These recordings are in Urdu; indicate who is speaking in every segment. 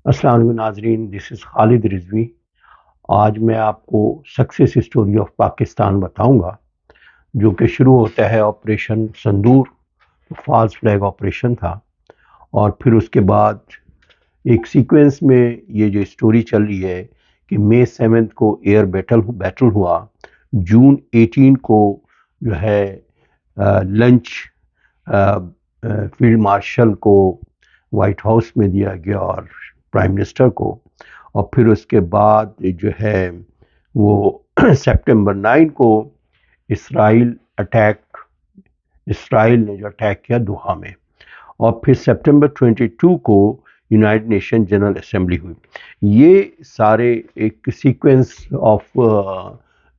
Speaker 1: السلام علیکم ناظرین، دس از خالد رضوی۔ آج میں آپ کو سکسیس اسٹوری آف پاکستان بتاؤں گا، جو کہ شروع ہوتا ہے operation sindoor, false flag operation تھا، اور پھر اس کے بعد ایک سیکوینس میں یہ جو اسٹوری چل رہی ہے کہ مئی 7 کو ایئر بیٹل ہوا، جون 18 کو جو ہے لنچ فیلڈ مارشل کو وائٹ ہاؤس میں دیا گیا اور پرائم منسٹر کو، اور پھر اس کے بعد جو ہے وہ سپٹمبر 9 کو اسرائیل اسرائیل نے جو اٹیک کیا دوحہ میں، اور پھر سپٹمبر 22 کو یونائٹڈ نیشن جنرل اسمبلی ہوئی۔ یہ سارے ایک سیکوینس آف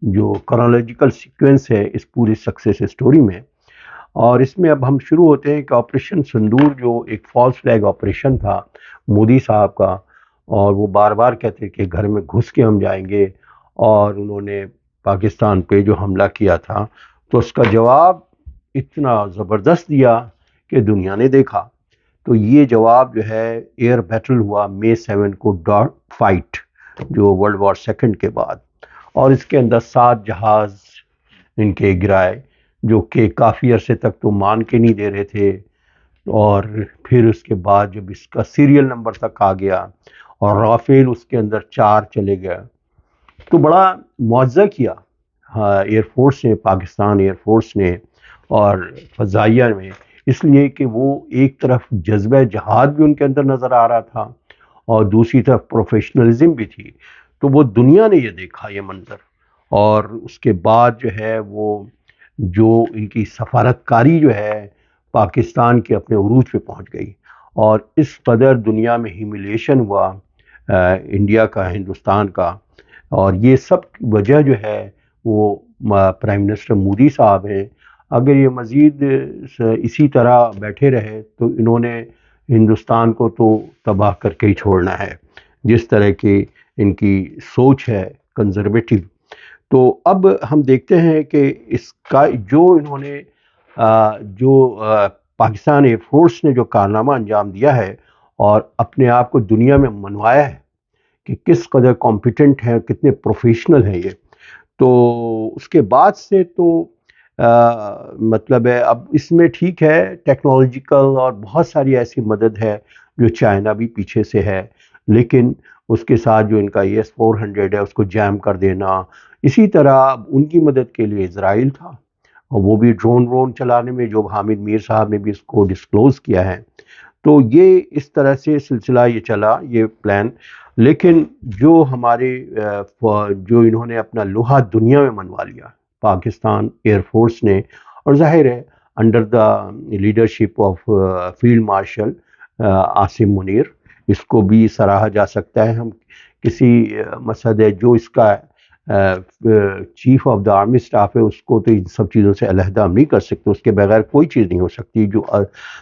Speaker 1: جو کرونالوجیکل سیکوینس ہے اس پوری سکسیس اسٹوری میں، اور اس میں اب ہم شروع ہوتے ہیں کہ آپریشن سندور جو ایک فالس فلیگ آپریشن تھا مودی صاحب کا، اور وہ بار بار کہتے کہ گھر میں گھس کے ہم جائیں گے، اور انہوں نے پاکستان پہ جو حملہ کیا تھا تو اس کا جواب اتنا زبردست دیا کہ دنیا نے دیکھا۔ تو یہ جواب جو ہے ایئر بیٹل ہوا مئی 7 کو ڈاگ فائٹ، جو ورلڈ وار سیکنڈ کے بعد، اور اس کے اندر 7 جہاز ان کے گرائے، جو کہ کافی عرصے تک تو مان کے نہیں دے رہے تھے، اور پھر اس کے بعد جب اس کا سیریل نمبر تک آ گیا اور رافیل اس کے اندر 4 چلے گیا، تو بڑا معاوضہ کیا ایئر فورس نے، پاکستان ایئر فورس نے اور فضائیہ میں، اس لیے کہ وہ ایک طرف جذبہ جہاد بھی ان کے اندر نظر آ رہا تھا اور دوسری طرف پروفیشنلزم بھی تھی۔ تو وہ دنیا نے یہ دیکھا یہ منظر، اور اس کے بعد جو ہے وہ جو ان کی سفارتکاری جو ہے پاکستان کے اپنے عروج پہ پہنچ گئی، اور اس قدر دنیا میں ہیوملیشن ہوا انڈیا کا، ہندوستان کا، اور یہ سب وجہ جو ہے وہ پرائم منسٹر مودی صاحب ہیں۔ اگر یہ مزید اسی طرح بیٹھے رہے تو انہوں نے ہندوستان کو تو تباہ کر کے ہی چھوڑنا ہے، جس طرح کی ان کی سوچ ہے کنزرویٹو۔ تو اب ہم دیکھتے ہیں کہ اس کا جو انہوں نے جو پاکستان ایئر فورس نے جو کارنامہ انجام دیا ہے اور اپنے آپ کو دنیا میں منوایا ہے کہ کس قدر کمپیٹنٹ ہیں، کتنے پروفیشنل ہیں یہ، تو اس کے بعد سے تو مطلب ہے اب اس میں ٹھیک ہے ٹیکنالوجیکل اور بہت ساری ایسی مدد ہے جو چائنا بھی پیچھے سے ہے، لیکن اس کے ساتھ جو ان کا ES-400 ہے اس کو جیم کر دینا، اسی طرح ان کی مدد کے لیے اسرائیل تھا، اور وہ بھی ڈرون چلانے میں، جو حامد میر صاحب نے بھی اس کو ڈسکلوز کیا ہے۔ تو یہ اس طرح سے سلسلہ یہ چلا، یہ پلان، لیکن جو ہمارے جو انہوں نے اپنا لوہا دنیا میں منوا لیا پاکستان ایئر فورس نے، اور ظاہر ہے under the leadership of field marshal Asim Munir, اس کو بھی سراہا جا سکتا ہے۔ ہم کسی مسد ہے جو اس کا chief of the army staff ہے، اس کو تو ان سب چیزوں سے علیحدہ ہم نہیں کر سکتے، اس کے بغیر کوئی چیز نہیں ہو سکتی جو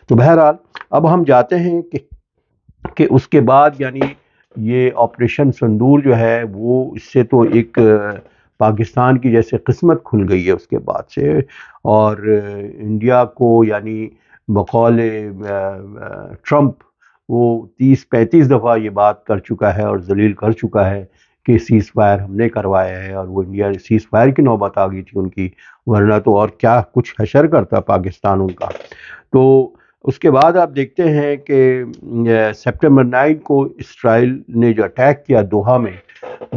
Speaker 1: تو بہرحال اب ہم جاتے ہیں کہ اس کے بعد یعنی یہ آپریشن سندور جو ہے وہ اس سے تو ایک پاکستان کی جیسے قسمت کھل گئی ہے اس کے بعد سے، اور انڈیا کو یعنی بقول ٹرمپ وہ 30-35 دفعہ یہ بات کر چکا ہے اور ذلیل کر چکا ہے کہ سیز فائر ہم نے کروایا ہے، اور وہ انڈیا سیز فائر کی نوبت آ گئی تھی ان کی، ورنہ تو اور کیا کچھ حشر کرتا پاکستان ان کا۔ تو اس کے بعد آپ دیکھتے ہیں کہ سپٹمبر 9 کو اسرائیل نے جو اٹیک کیا دوحہ میں،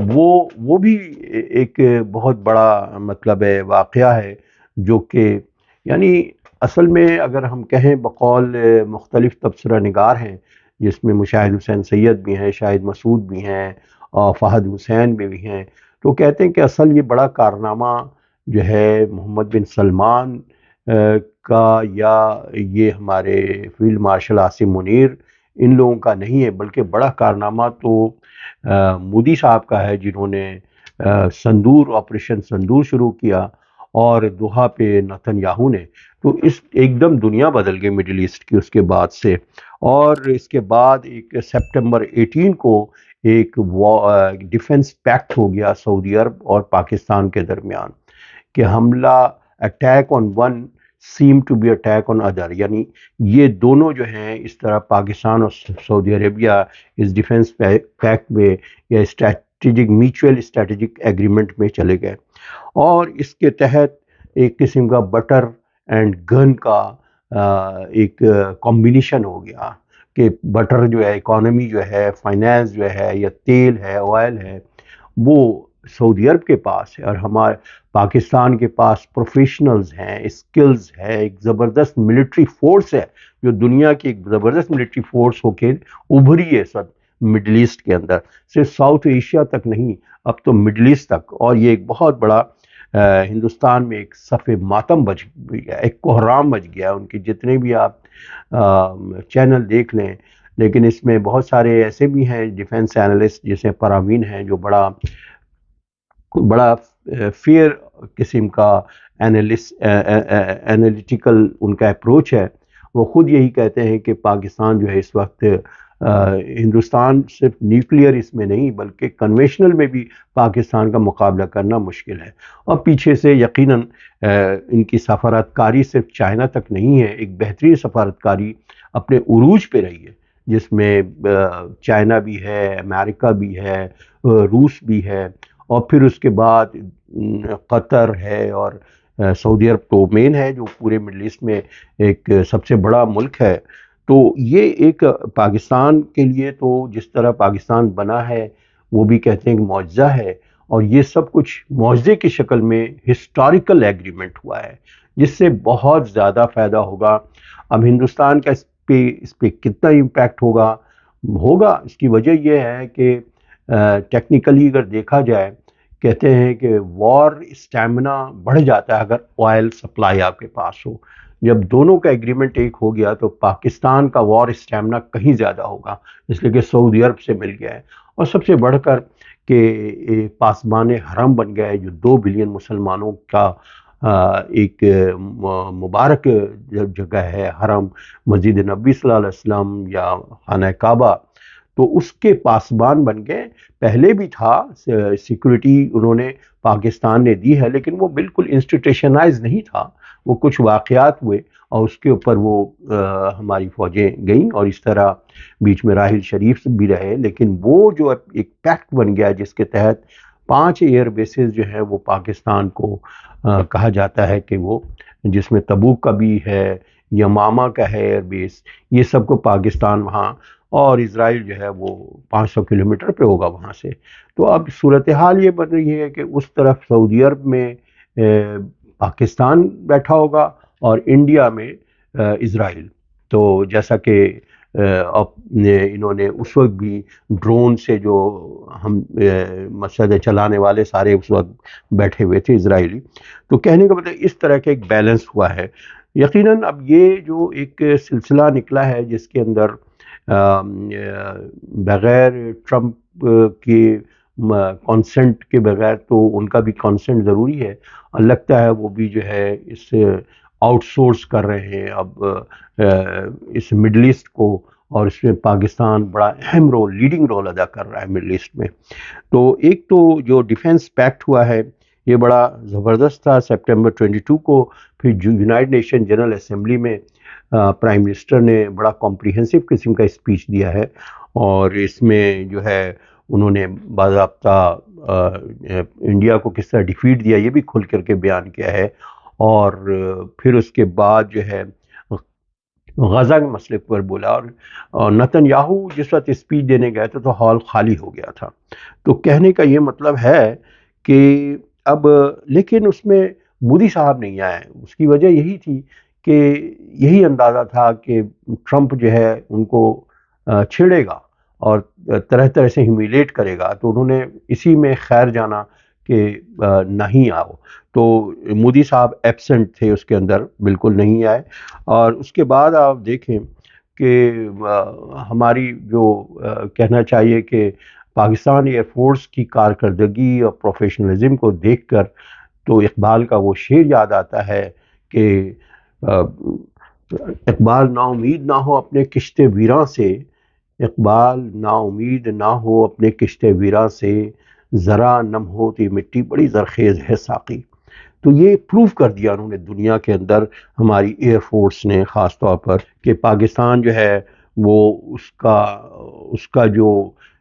Speaker 1: وہ بھی ایک بہت بڑا مطلب ہے واقعہ ہے، جو کہ یعنی اصل میں اگر ہم کہیں بقول مختلف تبصرہ نگار ہیں، جس میں مشاہد حسین سید بھی ہیں، شاہد مسعود بھی ہیں، اور فہد حسین بھی ہیں، تو کہتے ہیں کہ اصل یہ بڑا کارنامہ جو ہے محمد بن سلمان کا یا یہ ہمارے فیلڈ مارشل عاصم منیر ان لوگوں کا نہیں ہے، بلکہ بڑا کارنامہ تو مودی صاحب کا ہے، جنہوں نے سندور آپریشن سندور شروع کیا، اور دوحہ پہ نتن یاہو نے، تو اس ایک دم دنیا بدل گئی مڈل ایسٹ کی اس کے بعد سے۔ اور اس کے بعد ایک سپٹمبر 18 کو ایک ڈیفنس پیکٹ ہو گیا سعودی عرب اور پاکستان کے درمیان، کہ حملہ attack on one seem to be attack on other. یعنی یہ دونوں جو ہیں اس طرح پاکستان اور سعودی عربیہ اس ڈیفنس پیکٹ میں یا اسٹریٹجک میوچل اسٹریٹجک ایگریمنٹ میں چلے گئے، اور اس کے تحت ایک قسم کا بٹر اینڈ گن کا ایک کمبینیشن ہو گیا کہ بٹر جو ہے، اکانومی جو ہے، فائنانس جو ہے، یا تیل ہے، آئل ہے، وہ سعودی عرب کے پاس ہے، اور ہمارے پاکستان کے پاس پروفیشنلز ہیں، اسکلز ہے، ایک زبردست ملٹری فورس ہے جو دنیا کی ایک زبردست ملٹری فورس ہو کے ابھری ہے اس وقت مڈل ایسٹ کے اندر، صرف ساؤتھ ایشیا تک نہیں، اب تو مڈل ایسٹ تک، اور یہ ایک بہت بڑا ہندوستان میں ایک صف ماتم بچ گیا، ایک کوہرام بچ گیا، ان کے جتنے بھی آپ چینل دیکھ لیں، لیکن اس میں بہت سارے ایسے بھی ہیں ڈیفنس اینالسٹ جیسے پراوین ہیں جو بڑا فیئر قسم کا اینالیٹیکل ان کا اپروچ ہے، وہ خود یہی کہتے ہیں کہ پاکستان جو ہے اس وقت ہندوستان صرف نیوکلیئر اس میں نہیں بلکہ کنوینشنل میں بھی پاکستان کا مقابلہ کرنا مشکل ہے، اور پیچھے سے یقیناً ان کی سفارتکاری صرف چائنا تک نہیں ہے، ایک بہترین سفارتکاری اپنے عروج پہ رہی ہے جس میں چائنا بھی ہے، امریکہ بھی ہے، روس بھی ہے، اور پھر اس کے بعد قطر ہے، اور سعودی عرب تو مین ہے جو پورے مڈل ایسٹ میں ایک سب سے بڑا ملک ہے۔ تو یہ ایک پاکستان کے لیے تو جس طرح پاکستان بنا ہے وہ بھی کہتے ہیں کہ معجزہ ہے، اور یہ سب کچھ معجزے کی شکل میں ہسٹوریکل ایگریمنٹ ہوا ہے جس سے بہت زیادہ فائدہ ہوگا۔ اب ہندوستان کا اس پہ کتنا امپیکٹ ہوگا اس کی وجہ یہ ہے کہ ٹیکنیکلی اگر دیکھا جائے کہتے ہیں کہ وار اسٹیمنا بڑھ جاتا ہے اگر آئل سپلائی آپ کے پاس ہو، جب دونوں کا ایگریمنٹ ایک ہو گیا تو پاکستان کا وار اسٹیمنا کہیں زیادہ ہوگا، اس لیے کہ سعودی عرب سے مل گیا ہے، اور سب سے بڑھ کر کہ پاسبان حرم بن گیا ہے جو 2 بلین مسلمانوں کا ایک مبارک جگہ ہے، حرم مسجد نبی صلی اللہ علیہ وسلم یا خانہ کعبہ، تو اس کے پاسبان بن گئے۔ پہلے بھی تھا، سیکورٹی انہوں نے پاکستان نے دی ہے، لیکن وہ بالکل انسٹیٹیوشنائز نہیں تھا، وہ کچھ واقعات ہوئے اور اس کے اوپر وہ ہماری فوجیں گئیں، اور اس طرح بیچ میں راحل شریف بھی رہے، لیکن وہ جو ایک پیکٹ بن گیا جس کے تحت 5 ایئر بیسز جو ہیں وہ پاکستان کو کہا جاتا ہے کہ وہ، جس میں تبوک کا بھی ہے، یمامہ کا ہے ایئر بیس، یہ سب کو پاکستان وہاں، اور اسرائیل جو ہے وہ 500 کلومیٹر پہ ہوگا وہاں سے۔ تو اب صورتحال یہ بن رہی ہے کہ اس طرف سعودی عرب میں پاکستان بیٹھا ہوگا اور انڈیا میں اسرائیل، تو جیسا کہ انہوں نے اس وقت بھی ڈرون سے جو ہم مسئلہ چلانے والے سارے اس وقت بیٹھے ہوئے تھے اسرائیلی، تو کہنے کا مطلب اس طرح کا ایک بیلنس ہوا ہے۔ یقیناً اب یہ جو ایک سلسلہ نکلا ہے جس کے اندر بغیر ٹرمپ کی کانسنٹ کے بغیر، تو ان کا بھی کانسنٹ ضروری ہے، اور لگتا ہے وہ بھی جو ہے اس آؤٹ سورس کر رہے ہیں اب اس مڈل ایسٹ کو، اور اس میں پاکستان بڑا اہم رول، لیڈنگ رول ادا کر رہا ہے مڈل ایسٹ میں۔ تو ایک تو جو ڈیفنس پیکٹ ہوا ہے یہ بڑا زبردست تھا سپٹمبر 22 کو، پھر جو یونائٹڈ نیشن جنرل اسمبلی میں پرائم منسٹر نے بڑا کمپریہنسو قسم کا اسپیچ دیا ہے، اور اس میں جو ہے انہوں نے باضابطہ انڈیا کو کس طرح ڈیفیٹ دیا یہ بھی کھل کر کے بیان کیا ہے، اور پھر اس کے بعد جو ہے غزہ کے مسئلے پر بولا، اور نتن یاہو جس وقت اسپیچ دینے گئے تھے تو ہال خالی ہو گیا تھا۔ تو کہنے کا یہ مطلب ہے کہ اب، لیکن اس میں مودی صاحب نہیں آئے، اس کی وجہ یہی تھی کہ یہی اندازہ تھا کہ ٹرمپ جو ہے ان کو چھیڑے گا اور طرح طرح سے ہیومیلیٹ کرے گا، تو انہوں نے اسی میں خیر جانا کہ نہیں آؤ، تو مودی صاحب ایبسنٹ تھے اس کے اندر، بالکل نہیں آئے۔ اور اس کے بعد آپ دیکھیں کہ ہماری جو کہنا چاہیے کہ پاکستان ایئر فورس کی کارکردگی اور پروفیشنلزم کو دیکھ کر تو اقبال کا وہ شعر یاد آتا ہے کہ اقبال نا امید نہ ہو اپنے کشت ویراں سے، اقبال نا امید نہ ہو اپنے کشت ویراں سے، ذرا نم ہوتی مٹی بڑی زرخیز ہے ساقی۔ تو یہ پروف کر دیا انہوں نے دنیا کے اندر، ہماری ایئر فورس نے خاص طور پر، کہ پاکستان جو ہے وہ اس کا جو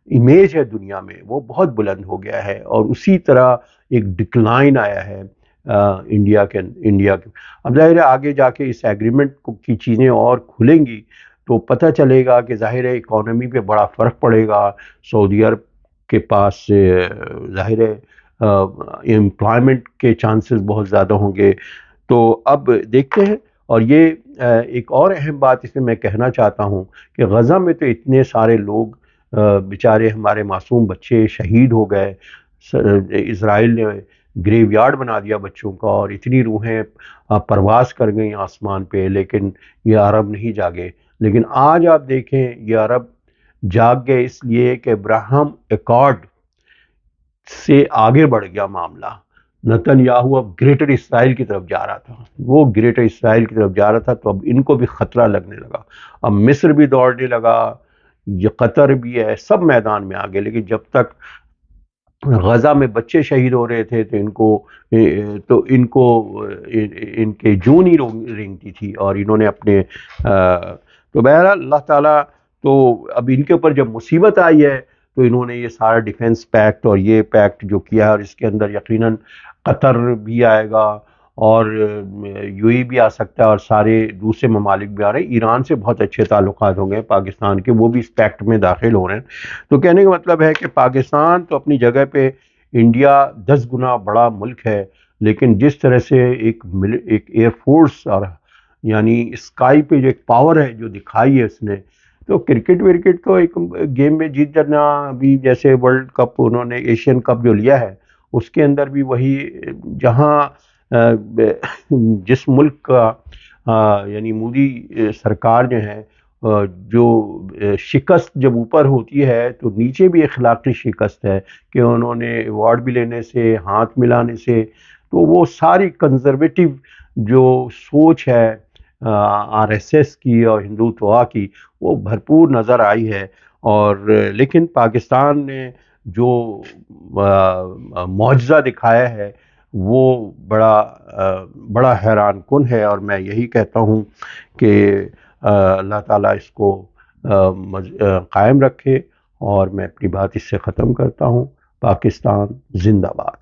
Speaker 1: امیج ہے دنیا میں وہ بہت بلند ہو گیا ہے، اور اسی طرح ایک ڈکلائن آیا ہے انڈیا کے. اب ظاہر ہے آگے جا کے اس ایگریمنٹ کی چیزیں اور کھلیں گی تو پتہ چلے گا کہ ظاہر ہے اکانومی پہ بڑا فرق پڑے گا. سعودی عرب کے پاس ظاہر ہے امپلائمنٹ کے چانسز بہت زیادہ ہوں گے. تو اب دیکھتے ہیں. اور یہ ایک اور اہم بات اس میں کہنا چاہتا ہوں کہ غزہ میں تو اتنے سارے لوگ بیچارے ہمارے معصوم بچے شہید ہو گئے. اسرائیل نے گریو یارڈ بنا دیا بچوں کا، اور اتنی روحیں پرواز کر گئیں آسمان پہ، لیکن یہ عرب نہیں جاگے. لیکن آج آپ دیکھیں یہ عرب جاگ گئے اس لیے کہ ابراہم ایکارڈ سے آگے بڑھ گیا معاملہ. نتن یاہو اب گریٹر اسرائیل کی طرف جا رہا تھا، وہ گریٹر اسرائیل کی طرف جا رہا تھا، تو اب ان کو بھی خطرہ لگنے لگا. اب مصر بھی دوڑنے لگا، یہ قطر بھی ہے، سب میدان میں آ گئے. لیکن جب تک غزہ میں بچے شہید ہو رہے تھے تو ان کے جون ہی رینگتی تھی، اور انہوں نے اپنے تو بہرحال اللہ تعالیٰ تو اب ان کے اوپر جب مصیبت آئی ہے تو انہوں نے یہ سارا ڈیفنس پیکٹ اور یہ پیکٹ جو کیا ہے، اور اس کے اندر یقیناً قطر بھی آئے گا، اور یو ای بھی آ سکتا ہے، اور سارے دوسرے ممالک بھی آ رہے ہیں. ایران سے بہت اچھے تعلقات ہوں گے پاکستان کے، وہ بھی اس پیکٹ میں داخل ہو رہے ہیں. تو کہنے کا مطلب ہے کہ پاکستان تو اپنی جگہ پہ انڈیا 10 گنا بڑا ملک ہے، لیکن جس طرح سے ایک ایئر فورس اور یعنی اسکائی پہ جو ایک پاور ہے جو دکھائی ہے اس نے، تو کرکٹ ورکٹ تو ایک گیم میں جیت جانا. ابھی جیسے ورلڈ کپ انہوں نے ایشین کپ جو لیا ہے اس کے اندر بھی وہی، جہاں جس ملک کا یعنی مودی سرکار جو ہے جو شکست جب اوپر ہوتی ہے تو نیچے بھی اخلاقی شکست ہے کہ انہوں نے ایوارڈ بھی لینے سے، ہاتھ ملانے سے، تو وہ ساری کنزرویٹو جو سوچ ہے آر ایس ایس کی اور ہندوتوا کی وہ بھرپور نظر آئی ہے. اور لیکن پاکستان نے جو معجزہ دکھایا ہے وہ بڑا حیران کن ہے. اور میں یہی کہتا ہوں کہ اللہ تعالیٰ اس کو قائم رکھے. اور میں اپنی بات اس سے ختم کرتا ہوں. پاکستان زندہ باد.